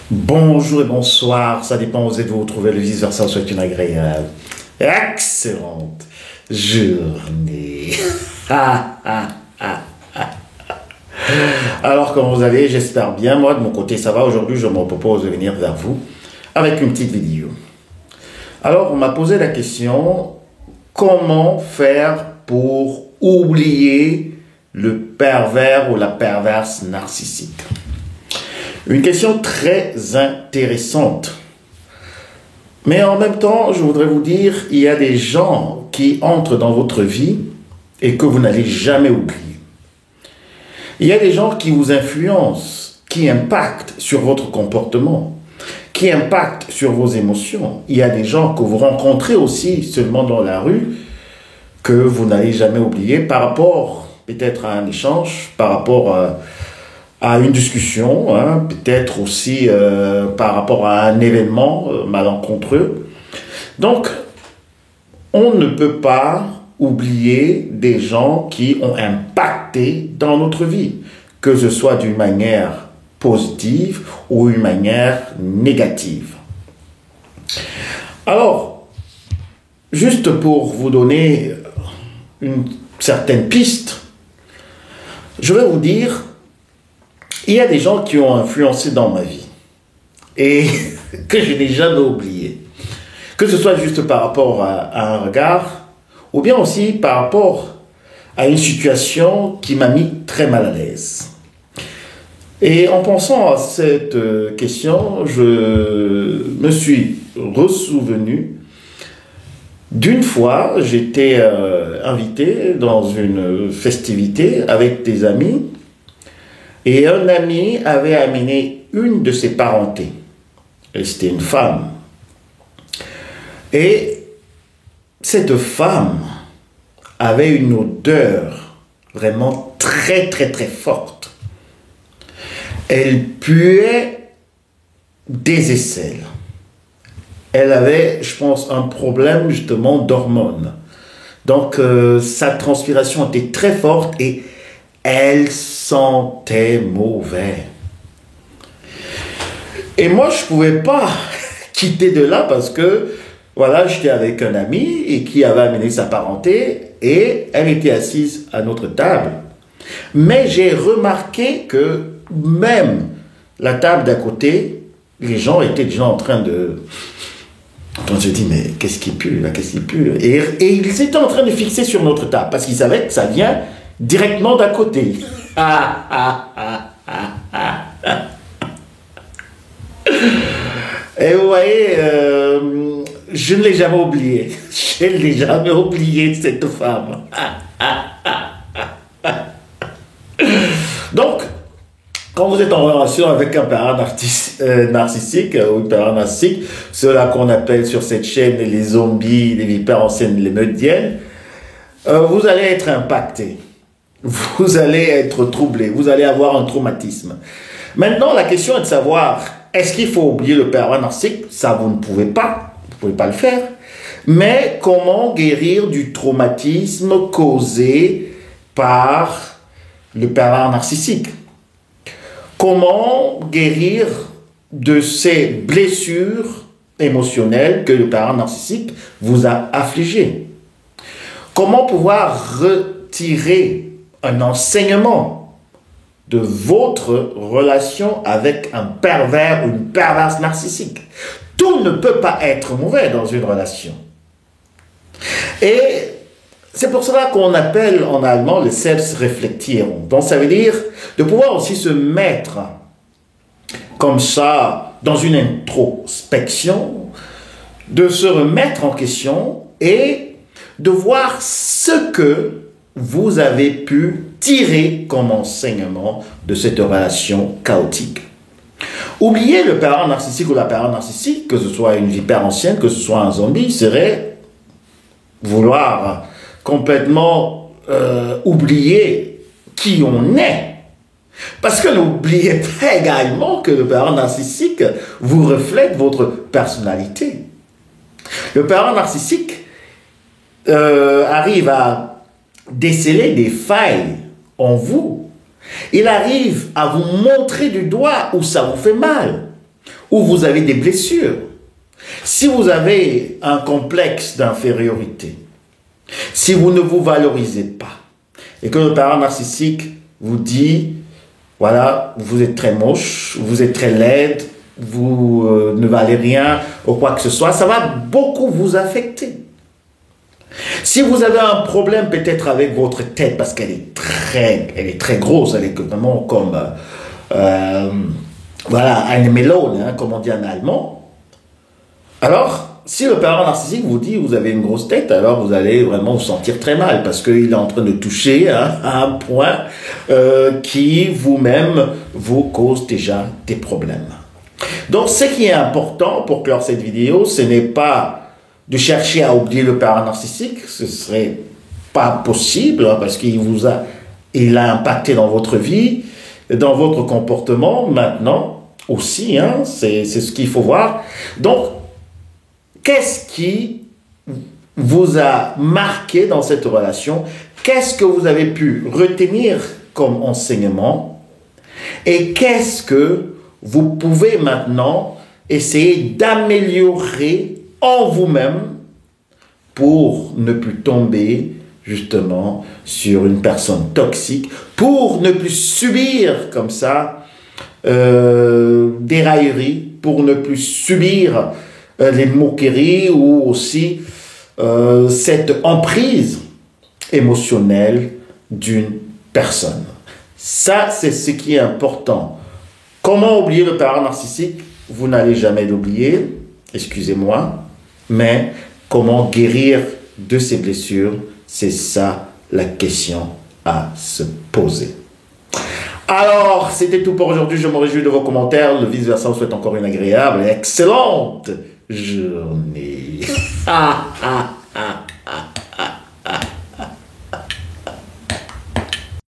Bonjour et bonsoir, ça dépend où vous êtes, vous trouvez le vice-versa, soit une agréable, excellente journée. Ah, ah, ah. Alors, comment vous allez? J'espère bien. Moi, de mon côté, ça va. Aujourd'hui, je me propose de venir vers vous avec une petite vidéo. Alors, on m'a posé la question, comment faire pour oublier le pervers ou la perverse narcissique? Une question très intéressante. Mais en même temps, je voudrais vous dire, il y a des gens qui entrent dans votre vie et que vous n'allez jamais oublier. Il y a des gens qui vous influencent, qui impactent sur votre comportement, qui impactent sur vos émotions. Il y a des gens que vous rencontrez aussi seulement dans la rue que vous n'allez jamais oublier par rapport peut-être à un échange, par rapport à une discussion, hein, peut-être aussi par rapport à un événement malencontreux. Donc, on ne peut pas oublier des gens qui ont impacté dans notre vie, que ce soit d'une manière positive ou une manière négative. Alors, juste pour vous donner une certaine piste, je vais vous dire, il y a des gens qui ont influencé dans ma vie et que je n'ai jamais oublié. Que ce soit juste par rapport à un regard ou bien aussi par rapport à une situation qui m'a mis très mal à l'aise. Et en pensant à cette question, je me suis ressouvenu d'une fois, j'étais invité dans une festivité avec des amis. Et un ami avait amené une de ses parentées. Et c'était une femme. Et cette femme avait une odeur vraiment très très très forte. Elle puait des aisselles. Elle avait, je pense, un problème justement d'hormones. Donc sa transpiration était très forte et elle sentait mauvais. Et moi, je ne pouvais pas quitter de là parce que, voilà, j'étais avec un ami et qui avait amené sa parenté et elle était assise à notre table. Mais j'ai remarqué que même la table d'à côté, les gens étaient déjà en train de... Donc je dis, mais qu'est-ce qui pue là, qu'est-ce qui pue? Et ils étaient en train de fixer sur notre table parce qu'ils savaient que ça vient directement d'à côté. Et vous voyez, je ne l'ai jamais oublié. Je ne l'ai jamais oublié, cette femme. Donc, quand vous êtes en relation avec un parent narcissique ou une parent narcissique, ceux-là qu'on appelle sur cette chaîne les zombies, les vipères anciennes, les meurtrières, vous allez être impacté. Vous allez être troublé, vous allez avoir un traumatisme. Maintenant, la question est de savoir, est-ce qu'il faut oublier le pervers narcissique? Ça, vous ne pouvez pas le faire. Mais comment guérir du traumatisme causé par le pervers narcissique? Comment guérir de ces blessures émotionnelles que le pervers narcissique vous a affligées? Comment pouvoir retirer un enseignement de votre relation avec un pervers ou une perverse narcissique? Tout ne peut pas être mauvais dans une relation. Et c'est pour cela qu'on appelle en allemand le Selbstreflektierung. Donc ça veut dire de pouvoir aussi se mettre comme ça dans une introspection, de se remettre en question et de voir ce que vous avez pu tirer comme enseignement de cette relation chaotique. Oublier le pervers narcissique ou la perverse narcissique, que ce soit une vipère ancienne, que ce soit un zombie, serait vouloir complètement oublier qui on est. Parce que n'oubliez pas également que le pervers narcissique vous reflète votre personnalité. Le pervers narcissique arrive à déceler des failles en vous. Il arrive à vous montrer du doigt où ça vous fait mal, où vous avez des blessures, si vous avez un complexe d'infériorité, si vous ne vous valorisez pas, et que le parent narcissique vous dit, voilà, vous êtes très moche, vous êtes très laide, vous ne valez rien ou quoi que ce soit, ça va beaucoup vous affecter. Si vous avez un problème peut-être avec votre tête, parce qu'elle est très grosse, elle est vraiment comme, voilà, eine Melone, hein, comme on dit en allemand, alors, si le parent narcissique vous dit vous avez une grosse tête, alors vous allez vraiment vous sentir très mal parce qu'il est en train de toucher à un point qui vous-même vous cause déjà des problèmes. Donc, ce qui est important pour clore cette vidéo, ce n'est pas de chercher à oublier le parent narcissique, ce serait pas possible hein, parce il a impacté dans votre vie, dans votre comportement maintenant aussi, hein, c'est ce qu'il faut voir. Donc, qu'est-ce qui vous a marqué dans cette relation? Qu'est-ce que vous avez pu retenir comme enseignement? Et qu'est-ce que vous pouvez maintenant essayer d'améliorer en vous-même pour ne plus tomber justement sur une personne toxique, pour ne plus subir comme ça des railleries, pour ne plus subir les moqueries ou aussi cette emprise émotionnelle d'une personne. Ça, c'est ce qui est important. Comment oublier le parent narcissique? Vous n'allez jamais l'oublier, excusez-moi, mais comment guérir de ces blessures? C'est ça la question à se poser. Alors, c'était tout pour aujourd'hui. Je me réjouis de vos commentaires. Le vice-versa vous souhaite encore une agréable et excellente journée.